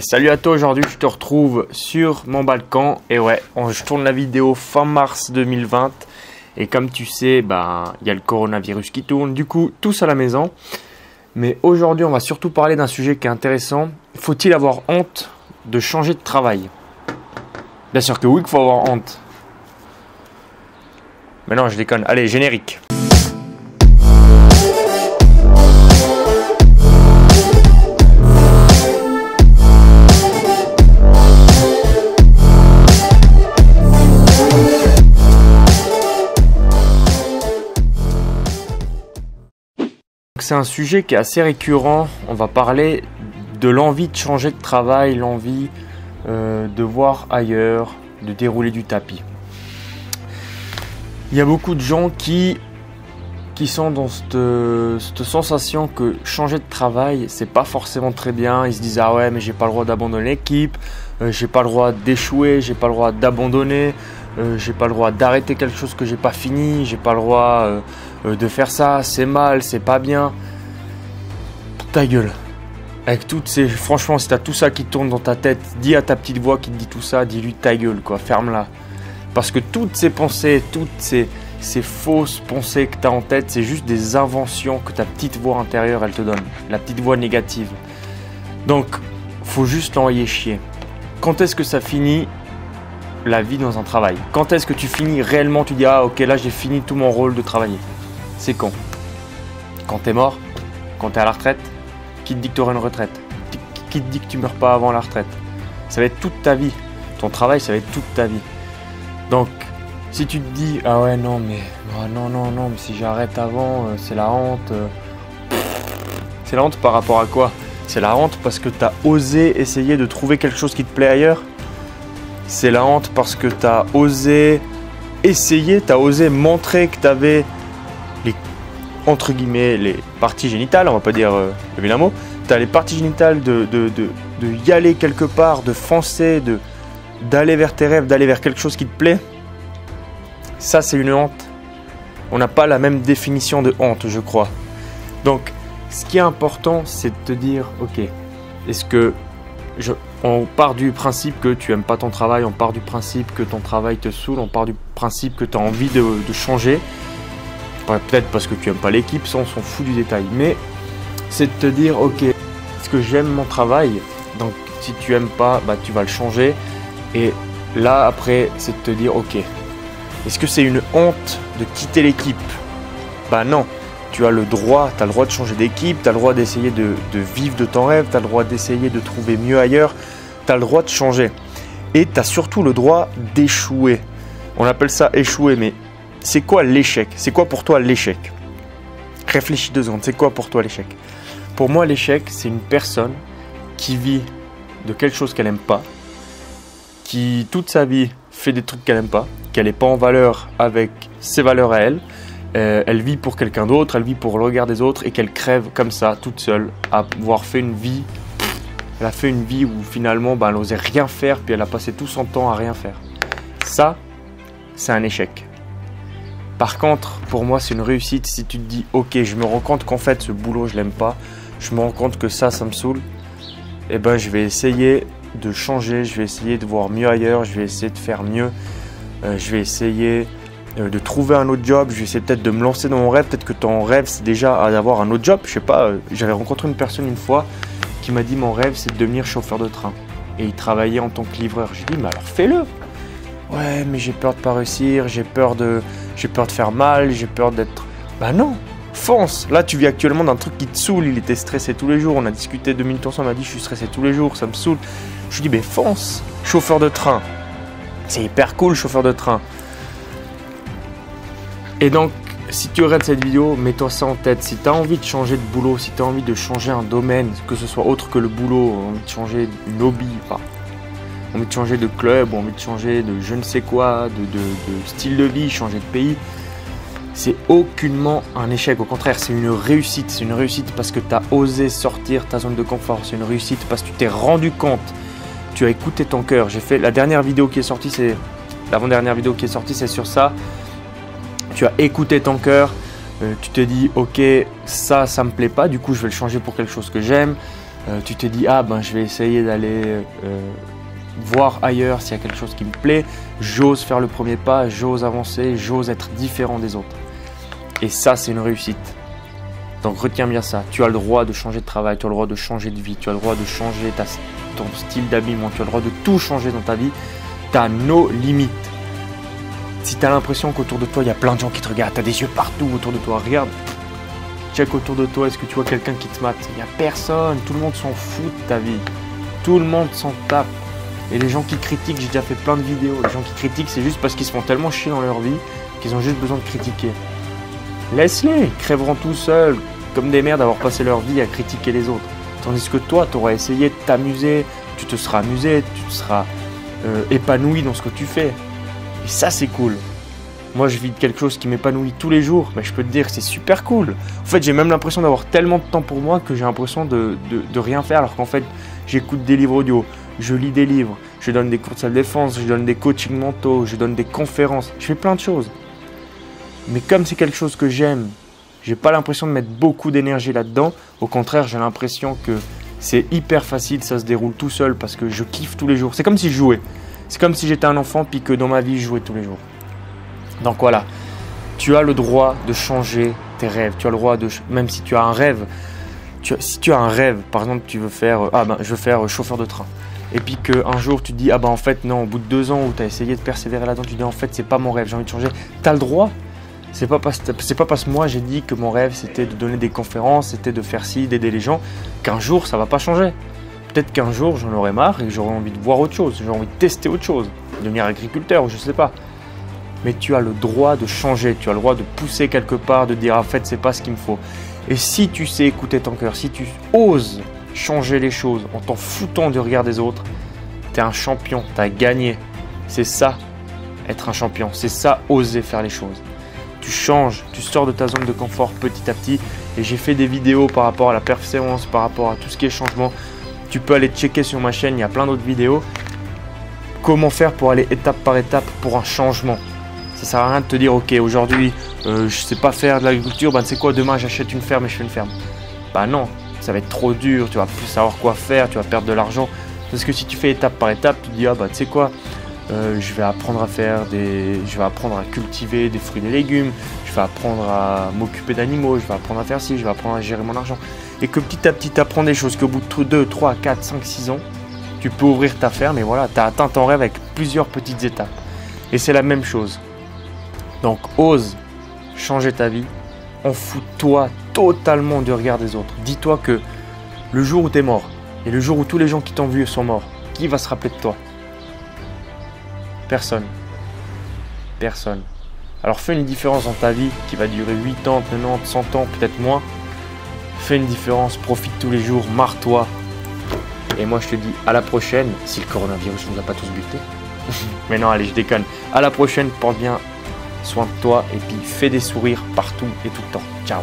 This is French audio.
Salut à toi, aujourd'hui je te retrouve sur mon balcon et ouais, je tourne la vidéo fin mars 2020 et comme tu sais, il y a le coronavirus qui tourne, du coup tous à la maison. Mais aujourd'hui on va surtout parler d'un sujet qui est intéressant. Faut-il avoir honte de changer de travail? Bien sûr que oui qu'il faut avoir honte. Mais non, je déconne. Allez, générique. C'est un sujet qui est assez récurrent. On va parler de l'envie de changer de travail, l'envie de voir ailleurs, de dérouler du tapis. Il y a beaucoup de gens qui sont dans cette sensation que changer de travail, c'est pas forcément très bien. Ils se disent ah ouais, mais j'ai pas le droit d'abandonner l'équipe, j'ai pas le droit d'échouer, j'ai pas le droit d'abandonner, j'ai pas le droit d'arrêter quelque chose que j'ai pas fini, j'ai pas le droit de faire ça, c'est mal, c'est pas bien. Ta gueule. Avec toutes ces, franchement, si t'as tout ça qui tourne dans ta tête, dis à ta petite voix qui te dit tout ça, dis-lui ta gueule, quoi, ferme-la. Parce que toutes ces pensées, toutes ces fausses pensées que tu as en tête, c'est juste des inventions que ta petite voix intérieure, elle te donne. La petite voix négative. Donc, faut juste l'envoyer chier. Quand est-ce que ça finit la vie dans un travail? Quand est-ce que tu finis réellement, tu dis ah ok, là j'ai fini tout mon rôle de travailler? C'est quand? Quand t'es mort? Quand t'es à la retraite? Qui te dit que tu auras une retraite? Qui te dit que tu meurs pas avant la retraite? Ça va être toute ta vie. Ton travail, ça va être toute ta vie. Donc, si tu te dis ah ouais non mais mais si j'arrête avant, c'est la honte. C'est la honte par rapport à quoi? C'est la honte parce que tu as osé essayer de trouver quelque chose qui te plaît ailleurs. C'est la honte parce que tu as osé essayer, tu as osé montrer que tu avais les, entre guillemets, les parties génitales, on va pas dire le vilain mot. Tu as les parties génitales de y aller quelque part, de foncer, d'aller vers tes rêves, d'aller vers quelque chose qui te plaît. Ça, c'est une honte. On n'a pas la même définition de honte, je crois. Donc, ce qui est important, c'est de te dire, ok, est-ce que on part du principe que tu n'aimes pas ton travail, on part du principe que ton travail te saoule, on part du principe que tu as envie de changer. Peut-être parce que tu n'aimes pas l'équipe, ça on s'en fout du détail. Mais c'est de te dire, ok, est-ce que j'aime mon travail? Donc, si tu n'aimes pas, tu vas le changer. Et là, après, c'est de te dire, ok, est-ce que c'est une honte de quitter l'équipe? Non, tu as le droit de changer d'équipe, tu as le droit d'essayer de vivre de ton rêve, tu as le droit d'essayer de trouver mieux ailleurs, tu as le droit de changer. Et tu as surtout le droit d'échouer. On appelle ça échouer, mais c'est quoi l'échec? C'est quoi pour toi l'échec? Réfléchis 2 secondes, c'est quoi pour toi l'échec? Pour moi, l'échec, c'est une personne qui vit de quelque chose qu'elle n'aime pas, qui toute sa vie fait des trucs qu'elle n'aime pas, qu'elle n'est pas en valeur avec ses valeurs à elle, elle vit pour quelqu'un d'autre, elle vit pour le regard des autres et qu'elle crève comme ça, toute seule, à avoir fait une vie. Elle a fait une vie où finalement elle n'osait rien faire, puis elle a passé tout son temps à rien faire. Ça, c'est un échec. Par contre, pour moi, c'est une réussite si tu te dis ok, je me rends compte qu'en fait ce boulot je l'aime pas, je me rends compte que ça me saoule, et je vais essayer de changer, je vais essayer de voir mieux ailleurs, je vais essayer de faire mieux, je vais essayer de trouver un autre job, je vais essayer peut-être de me lancer dans mon rêve, peut-être que ton rêve c'est déjà d'avoir un autre job, je sais pas, j'avais rencontré une personne une fois qui m'a dit mon rêve c'est de devenir chauffeur de train et il travaillait en tant que livreur. J'ai dit mais alors fais-le. Ouais mais j'ai peur de pas réussir, j'ai peur de faire mal, j'ai peur d'être... Non, fonce. Là tu vis actuellement d'un truc qui te saoule, il était stressé tous les jours, on a discuté 2 minutes ensemble, il m'a dit je suis stressé tous les jours, ça me saoule. Je lui dis fonce, chauffeur de train. C'est hyper cool, chauffeur de train. Et donc, si tu regardes cette vidéo, mets-toi ça en tête. Si tu as envie de changer de boulot, si tu as envie de changer un domaine, que ce soit autre que le boulot, envie de changer une hobby, envie de changer de club, envie de changer de je ne sais quoi, de style de vie, changer de pays, c'est aucunement un échec. Au contraire, c'est une réussite. C'est une réussite parce que tu as osé sortir ta zone de confort. C'est une réussite parce que tu t'es rendu compte. Tu as écouté ton cœur. J'ai fait la dernière vidéo qui est sortie, c'est l'avant-dernière vidéo qui est sortie, c'est sur ça. Tu as écouté ton cœur. Tu te dis ok, ça me plaît pas. Du coup, je vais le changer pour quelque chose que j'aime. Tu te dis, ah ben je vais essayer d'aller voir ailleurs s'il y a quelque chose qui me plaît. J'ose faire le premier pas, j'ose avancer, j'ose être différent des autres. Et ça, c'est une réussite. Donc retiens bien ça. Tu as le droit de changer de travail, tu as le droit de changer de vie, tu as le droit de changer ton style d'habillement, tu as le droit de tout changer dans ta vie. Tu as nos limites. Si tu as l'impression qu'autour de toi, il y a plein de gens qui te regardent, tu as des yeux partout autour de toi, regarde. Check autour de toi, est-ce que tu vois quelqu'un qui te mate? Il n'y a personne, tout le monde s'en fout de ta vie. Tout le monde s'en tape. Et les gens qui critiquent, j'ai déjà fait plein de vidéos, les gens qui critiquent, c'est juste parce qu'ils se font tellement chier dans leur vie qu'ils ont juste besoin de critiquer. Laisse-les, ils crèveront tout seuls, comme des merdes, d'avoir passé leur vie à critiquer les autres. Tandis que toi, tu auras essayé de t'amuser, tu te seras amusé, tu te seras épanoui dans ce que tu fais. Et ça, c'est cool. Moi, je vis de quelque chose qui m'épanouit tous les jours, mais je peux te dire que c'est super cool. En fait, j'ai même l'impression d'avoir tellement de temps pour moi que j'ai l'impression de rien faire, alors qu'en fait, j'écoute des livres audio, je lis des livres, je donne des cours de self-défense, je donne des coachings mentaux, je donne des conférences, je fais plein de choses. Mais comme c'est quelque chose que j'aime, j'ai pas l'impression de mettre beaucoup d'énergie là-dedans. Au contraire, j'ai l'impression que c'est hyper facile, ça se déroule tout seul parce que je kiffe tous les jours. C'est comme si je jouais. C'est comme si j'étais un enfant puis que dans ma vie, je jouais tous les jours. Donc voilà, tu as le droit de changer tes rêves. Tu as le droit de, même si tu as un rêve, si tu as un rêve, par exemple, tu veux faire, je veux faire chauffeur de train. Et puis qu'un jour tu te dis, en fait non, au bout de 2 ans où tu as essayé de persévérer là-dedans, tu dis en fait c'est pas mon rêve, j'ai envie de changer. Tu as le droit. C'est pas parce que moi j'ai dit que mon rêve c'était de donner des conférences, c'était de faire ci, d'aider les gens, qu'un jour ça va pas changer. Peut-être qu'un jour j'en aurai marre et que j'aurai envie de voir autre chose, j'aurai envie de tester autre chose, devenir agriculteur ou je sais pas. Mais tu as le droit de changer, tu as le droit de pousser quelque part, de dire en fait c'est pas ce qu'il me faut. Et si tu sais écouter ton cœur, si tu oses changer les choses en t'en foutant du regard des autres, tu es un champion, tu as gagné. C'est ça, être un champion, c'est ça, oser faire les choses. Tu changes, tu sors de ta zone de confort petit à petit. Et j'ai fait des vidéos par rapport à la persévérance, par rapport à tout ce qui est changement. Tu peux aller checker sur ma chaîne, il y a plein d'autres vidéos. Comment faire pour aller étape par étape pour un changement. Ça ne sert à rien de te dire, ok, aujourd'hui, je ne sais pas faire de l'agriculture, c'est quoi, demain j'achète une ferme et je fais une ferme. Non, ça va être trop dur, tu vas plus savoir quoi faire, tu vas perdre de l'argent. Parce que si tu fais étape par étape, tu te dis, tu sais quoi, je vais apprendre à cultiver des fruits et des légumes, je vais apprendre à m'occuper d'animaux, je vais apprendre à faire ci, je vais apprendre à gérer mon argent. Et que petit à petit, tu apprends des choses qu'au bout de 2, 3, 4, 5, 6 ans, tu peux ouvrir ta ferme et voilà, tu as atteint ton rêve avec plusieurs petites étapes. Et c'est la même chose. Donc, ose changer ta vie, en fous-toi totalement du regard des autres. Dis-toi que le jour où tu es mort et le jour où tous les gens qui t'ont vu sont morts, qui va se rappeler de toi ? Personne. Personne. Alors fais une différence dans ta vie qui va durer 80, 90, 100 ans, peut-être moins. Fais une différence, profite tous les jours, marre-toi. Et moi je te dis à la prochaine, si le coronavirus ne nous a pas tous butés. Mais non, allez, je déconne. À la prochaine, porte bien soin de toi et puis fais des sourires partout et tout le temps. Ciao.